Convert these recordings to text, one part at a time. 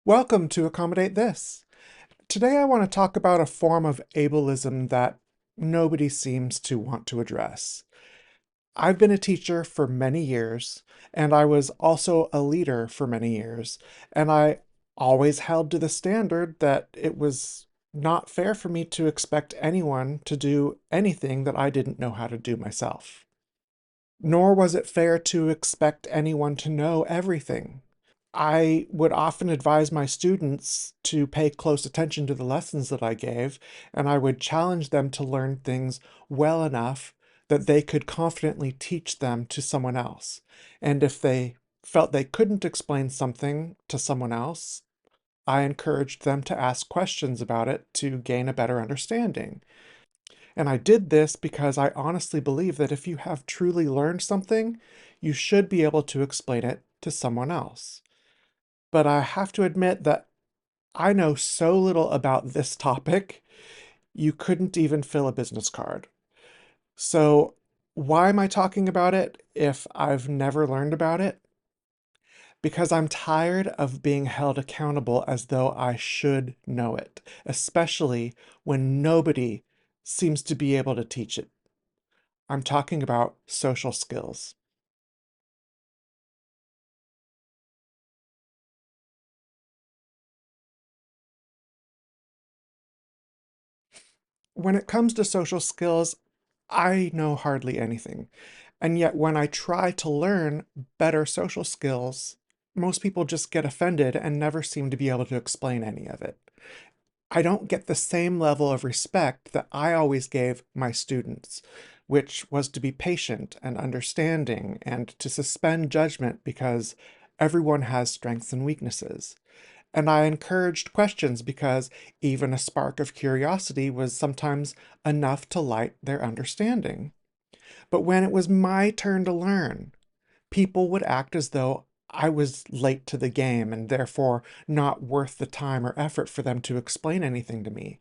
Welcome to Accommodate This. Today I want to talk about a form of ableism that nobody seems to want to address. I've been a teacher for many years, and I was also a leader for many years, and I always held to the standard that it was not fair for me to expect anyone to do anything that I didn't know how to do myself. Nor was it fair to expect anyone to know everything. I would often advise my students to pay close attention to the lessons that I gave, and I would challenge them to learn things well enough that they could confidently teach them to someone else. And if they felt they couldn't explain something to someone else, I encouraged them to ask questions about it to gain a better understanding. And I did this because I honestly believe that if you have truly learned something, you should be able to explain it to someone else. But I have to admit that I know so little about this topic, you couldn't even fill a business card. So, why am I talking about it if I've never learned about it? Because I'm tired of being held accountable as though I should know it, especially when nobody seems to be able to teach it. I'm talking about social skills. When it comes to social skills, I know hardly anything. And yet, when I try to learn better social skills, most people just get offended and never seem to be able to explain any of it. I don't get the same level of respect that I always gave my students, which was to be patient and understanding and to suspend judgment because everyone has strengths and weaknesses. And I encouraged questions because even a spark of curiosity was sometimes enough to light their understanding. But when it was my turn to learn, people would act as though I was late to the game and therefore not worth the time or effort for them to explain anything to me.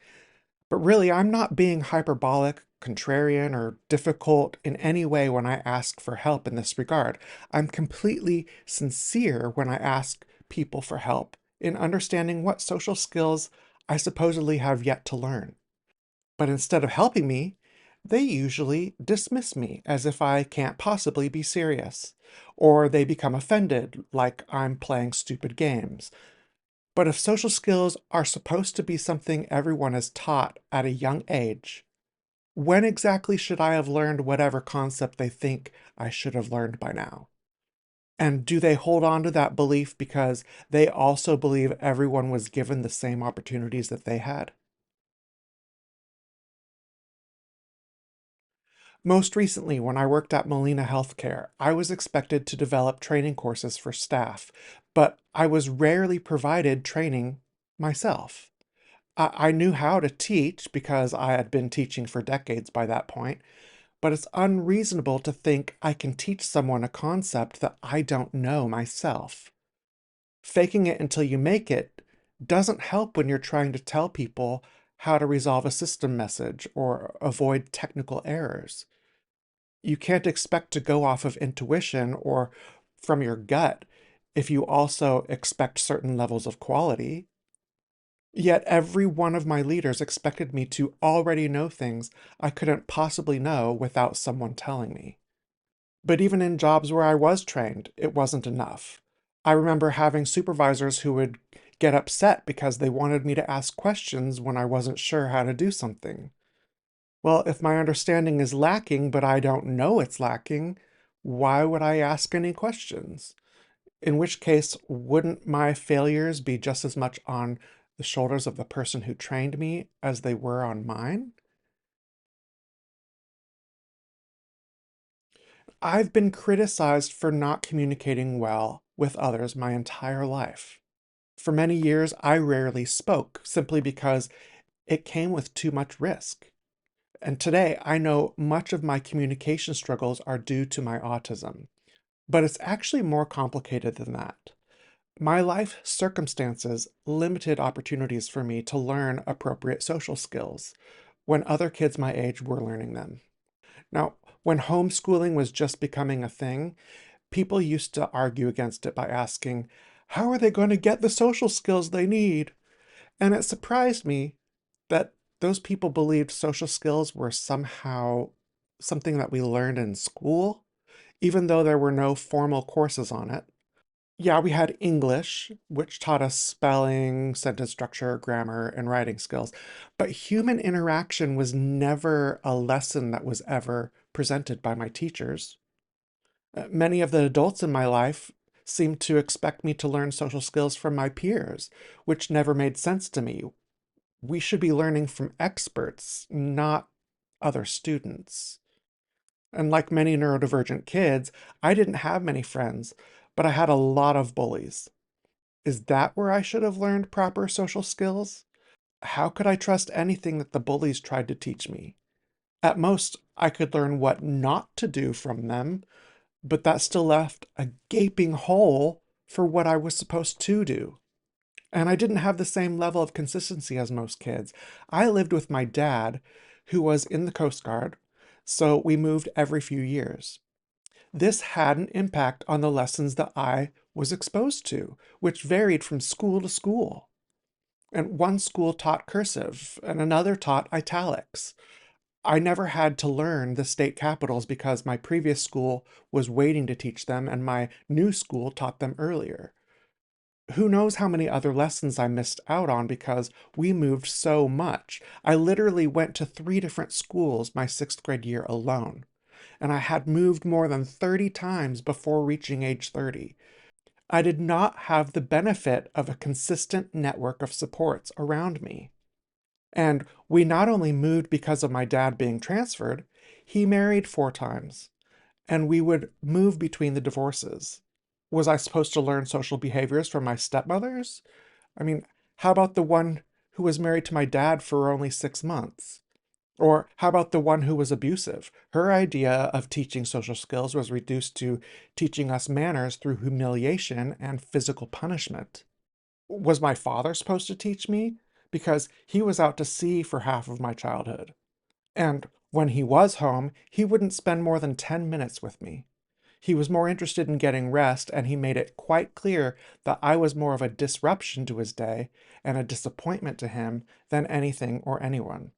But really, I'm not being hyperbolic, contrarian, or difficult in any way when I ask for help in this regard. I'm completely sincere when I ask people for help in understanding what social skills I supposedly have yet to learn. But instead of helping me, they usually dismiss me as if I can't possibly be serious. Or they become offended, like I'm playing stupid games. But if social skills are supposed to be something everyone is taught at a young age, when exactly should I have learned whatever concept they think I should have learned by now? And do they hold on to that belief because they also believe everyone was given the same opportunities that they had? Most recently, when I worked at Molina Healthcare, I was expected to develop training courses for staff, but I was rarely provided training myself. I knew how to teach because I had been teaching for decades by that point, but it's unreasonable to think I can teach someone a concept that I don't know myself. Faking it until you make it doesn't help when you're trying to tell people how to resolve a system message or avoid technical errors. You can't expect to go off of intuition or from your gut if you also expect certain levels of quality. Yet every one of my leaders expected me to already know things I couldn't possibly know without someone telling me. But even in jobs where I was trained, it wasn't enough. I remember having supervisors who would get upset because they wanted me to ask questions when I wasn't sure how to do something. Well, if my understanding is lacking, but I don't know it's lacking, why would I ask any questions? In which case, wouldn't my failures be just as much on the shoulders of the person who trained me as they were on mine? I've been criticized for not communicating well with others my entire life. For many years, I rarely spoke simply because it came with too much risk. And today, I know much of my communication struggles are due to my autism. But it's actually more complicated than that. My life circumstances limited opportunities for me to learn appropriate social skills when other kids my age were learning them. Now, when homeschooling was just becoming a thing, people used to argue against it by asking, How are they going to get the social skills they need? And it surprised me that those people believed social skills were somehow something that we learned in school, even though there were no formal courses on it. Yeah, we had English, which taught us spelling, sentence structure, grammar, and writing skills. But human interaction was never a lesson that was ever presented by my teachers. Many of the adults in my life seemed to expect me to learn social skills from my peers, which never made sense to me. We should be learning from experts, not other students. And like many neurodivergent kids, I didn't have many friends, but I had a lot of bullies. Is that where I should have learned proper social skills? How could I trust anything that the bullies tried to teach me? At most, I could learn what not to do from them, but that still left a gaping hole for what I was supposed to do. And I didn't have the same level of consistency as most kids. I lived with my dad, who was in the Coast Guard, so we moved every few years. This had an impact on the lessons that I was exposed to, which varied from school to school. And one school taught cursive, and another taught italics. I never had to learn the state capitals because my previous school was waiting to teach them, and my new school taught them earlier. Who knows how many other lessons I missed out on because we moved so much. I literally went to 3 different schools my 6th grade year alone, and I had moved more than 30 times before reaching age 30. I did not have the benefit of a consistent network of supports around me. And we not only moved because of my dad being transferred, he married 4 times, and we would move between the divorces. Was I supposed to learn social behaviors from my stepmothers? I mean, how about the one who was married to my dad for only 6 months? Or how about the one who was abusive? Her idea of teaching social skills was reduced to teaching us manners through humiliation and physical punishment. Was my father supposed to teach me? Because he was out to sea for half of my childhood. And when he was home, he wouldn't spend more than 10 minutes with me. He was more interested in getting rest, and he made it quite clear that I was more of a disruption to his day and a disappointment to him than anything or anyone.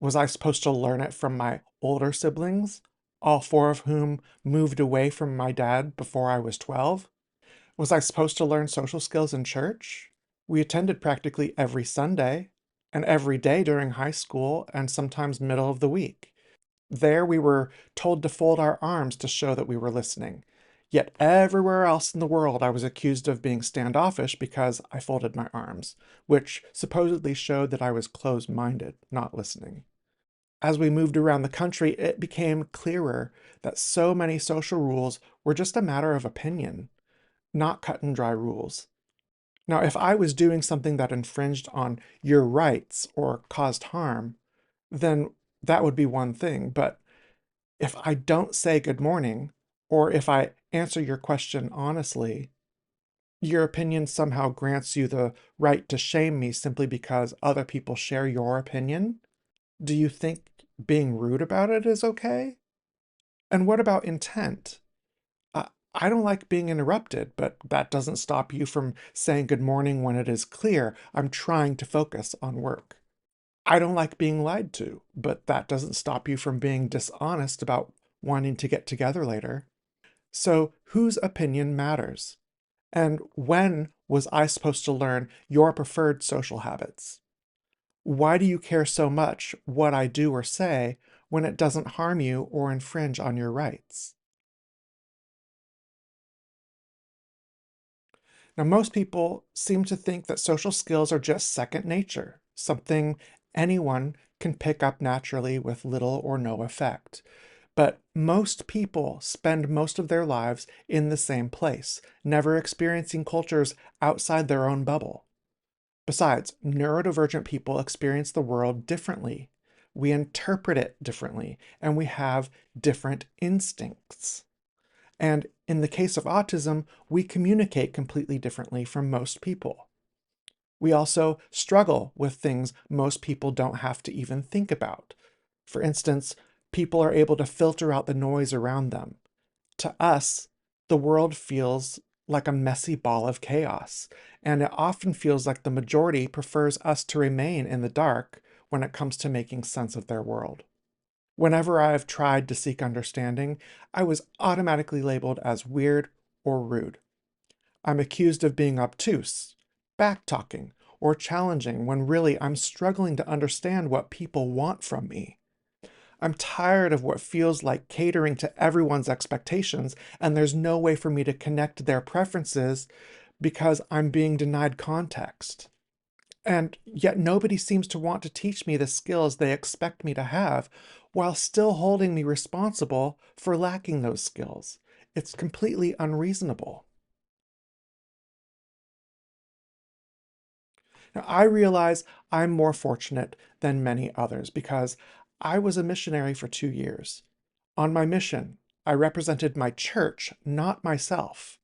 Was I supposed to learn it from my older siblings, all 4 of whom moved away from my dad before I was 12? Was I supposed to learn social skills in church? We attended practically every Sunday and every day during high school and sometimes middle of the week. There we were told to fold our arms to show that we were listening. Yet everywhere else in the world I was accused of being standoffish because I folded my arms, which supposedly showed that I was closed-minded, not listening. As we moved around the country, it became clearer that so many social rules were just a matter of opinion, not cut and dry rules. Now, if I was doing something that infringed on your rights or caused harm, then that would be one thing. But if I don't say good morning, or if I answer your question honestly, your opinion somehow grants you the right to shame me simply because other people share your opinion? Do you think being rude about it is okay? And what about intent? I don't like being interrupted, but that doesn't stop you from saying good morning when it is clear I'm trying to focus on work. I don't like being lied to, but that doesn't stop you from being dishonest about wanting to get together later. So, whose opinion matters? And when was I supposed to learn your preferred social habits? Why do you care so much what I do or say when it doesn't harm you or infringe on your rights? Now, most people seem to think that social skills are just second nature, something anyone can pick up naturally with little or no effect. But most people spend most of their lives in the same place, never experiencing cultures outside their own bubble. Besides, neurodivergent people experience the world differently. We interpret it differently, and we have different instincts. And in the case of autism, we communicate completely differently from most people. We also struggle with things most people don't have to even think about. For instance, people are able to filter out the noise around them. To us, the world feels like a messy ball of chaos, and it often feels like the majority prefers us to remain in the dark when it comes to making sense of their world. Whenever I have tried to seek understanding, I was automatically labeled as weird or rude. I'm accused of being obtuse, backtalking, or challenging when really I'm struggling to understand what people want from me. I'm tired of what feels like catering to everyone's expectations, and there's no way for me to connect their preferences because I'm being denied context. And yet nobody seems to want to teach me the skills they expect me to have while still holding me responsible for lacking those skills. It's completely unreasonable. Now, I realize I'm more fortunate than many others because I was a missionary for 2 years. On my mission, I represented my church, not myself.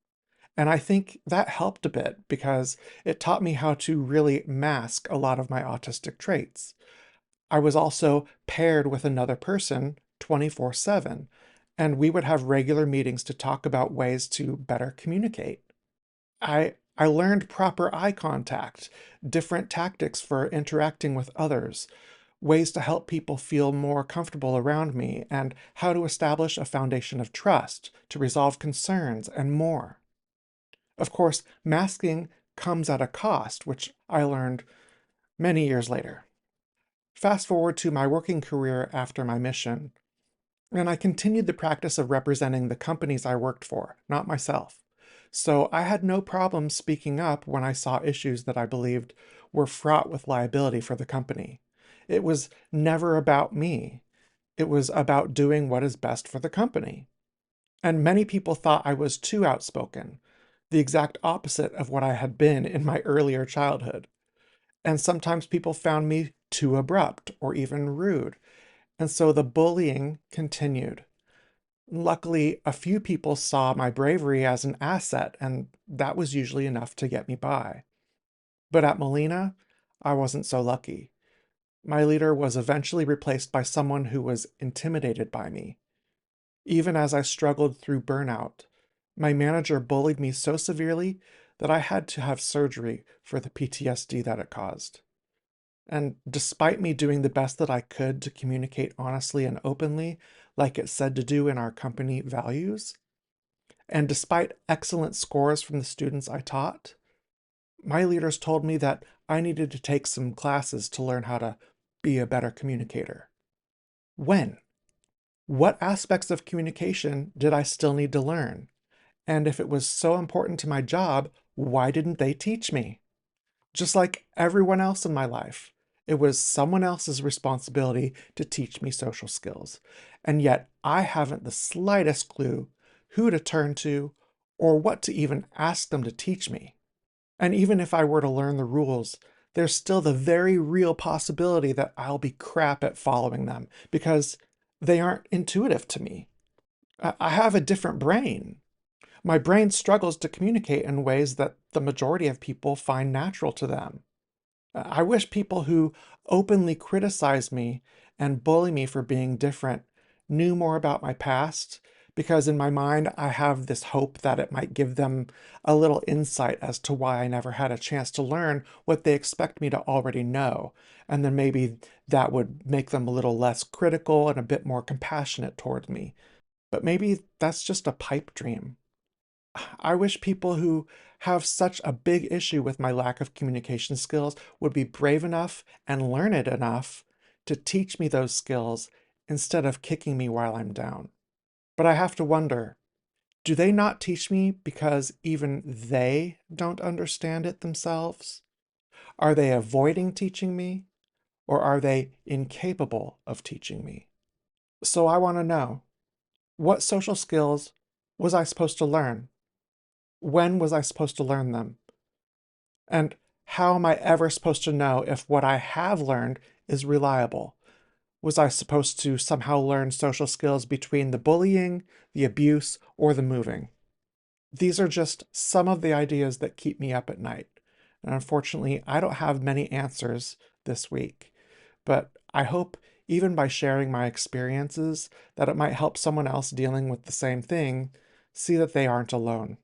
And I think that helped a bit because it taught me how to really mask a lot of my autistic traits. I was also paired with another person 24/7, and we would have regular meetings to talk about ways to better communicate. I learned proper eye contact, different tactics for interacting with others, ways to help people feel more comfortable around me, and how to establish a foundation of trust, to resolve concerns, and more. Of course, masking comes at a cost, which I learned many years later. Fast forward to my working career after my mission, and I continued the practice of representing the companies I worked for, not myself. So I had no problem speaking up when I saw issues that I believed were fraught with liability for the company. It was never about me. It was about doing what is best for the company. And many people thought I was too outspoken, the exact opposite of what I had been in my earlier childhood. And sometimes people found me too abrupt or even rude. And so the bullying continued. Luckily, a few people saw my bravery as an asset, and that was usually enough to get me by. But at Molina, I wasn't so lucky. My leader was eventually replaced by someone who was intimidated by me. Even as I struggled through burnout, my manager bullied me so severely that I had to have surgery for the PTSD that it caused. And despite me doing the best that I could to communicate honestly and openly, like it said to do in our company values, and despite excellent scores from the students I taught, my leaders told me that I needed to take some classes to learn how to be a better communicator. When? What aspects of communication did I still need to learn? And if it was so important to my job, why didn't they teach me? Just like everyone else in my life, it was someone else's responsibility to teach me social skills. And yet I haven't the slightest clue who to turn to or what to even ask them to teach me. And even if I were to learn the rules, there's still the very real possibility that I'll be crap at following them because they aren't intuitive to me. I have a different brain. My brain struggles to communicate in ways that the majority of people find natural to them. I wish people who openly criticize me and bully me for being different knew more about my past, because in my mind, I have this hope that it might give them a little insight as to why I never had a chance to learn what they expect me to already know. And then maybe that would make them a little less critical and a bit more compassionate toward me. But maybe that's just a pipe dream. I wish people who have such a big issue with my lack of communication skills would be brave enough and learned enough to teach me those skills instead of kicking me while I'm down. But I have to wonder, do they not teach me because even they don't understand it themselves? Are they avoiding teaching me, or are they incapable of teaching me? So I want to know, what social skills was I supposed to learn? When was I supposed to learn them? And how am I ever supposed to know if what I have learned is reliable? Was I supposed to somehow learn social skills between the bullying, the abuse, or the moving? These are just some of the ideas that keep me up at night. And unfortunately, I don't have many answers this week, but I hope even by sharing my experiences that it might help someone else dealing with the same thing see that they aren't alone.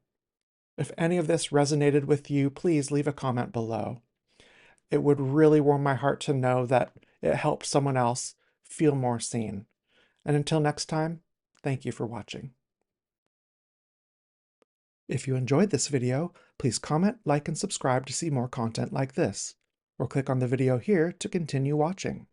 If any of this resonated with you, please leave a comment below. It would really warm my heart to know that it helped someone else feel more seen. And until next time, thank you for watching. If you enjoyed this video, please comment, like, and subscribe to see more content like this, or click on the video here to continue watching.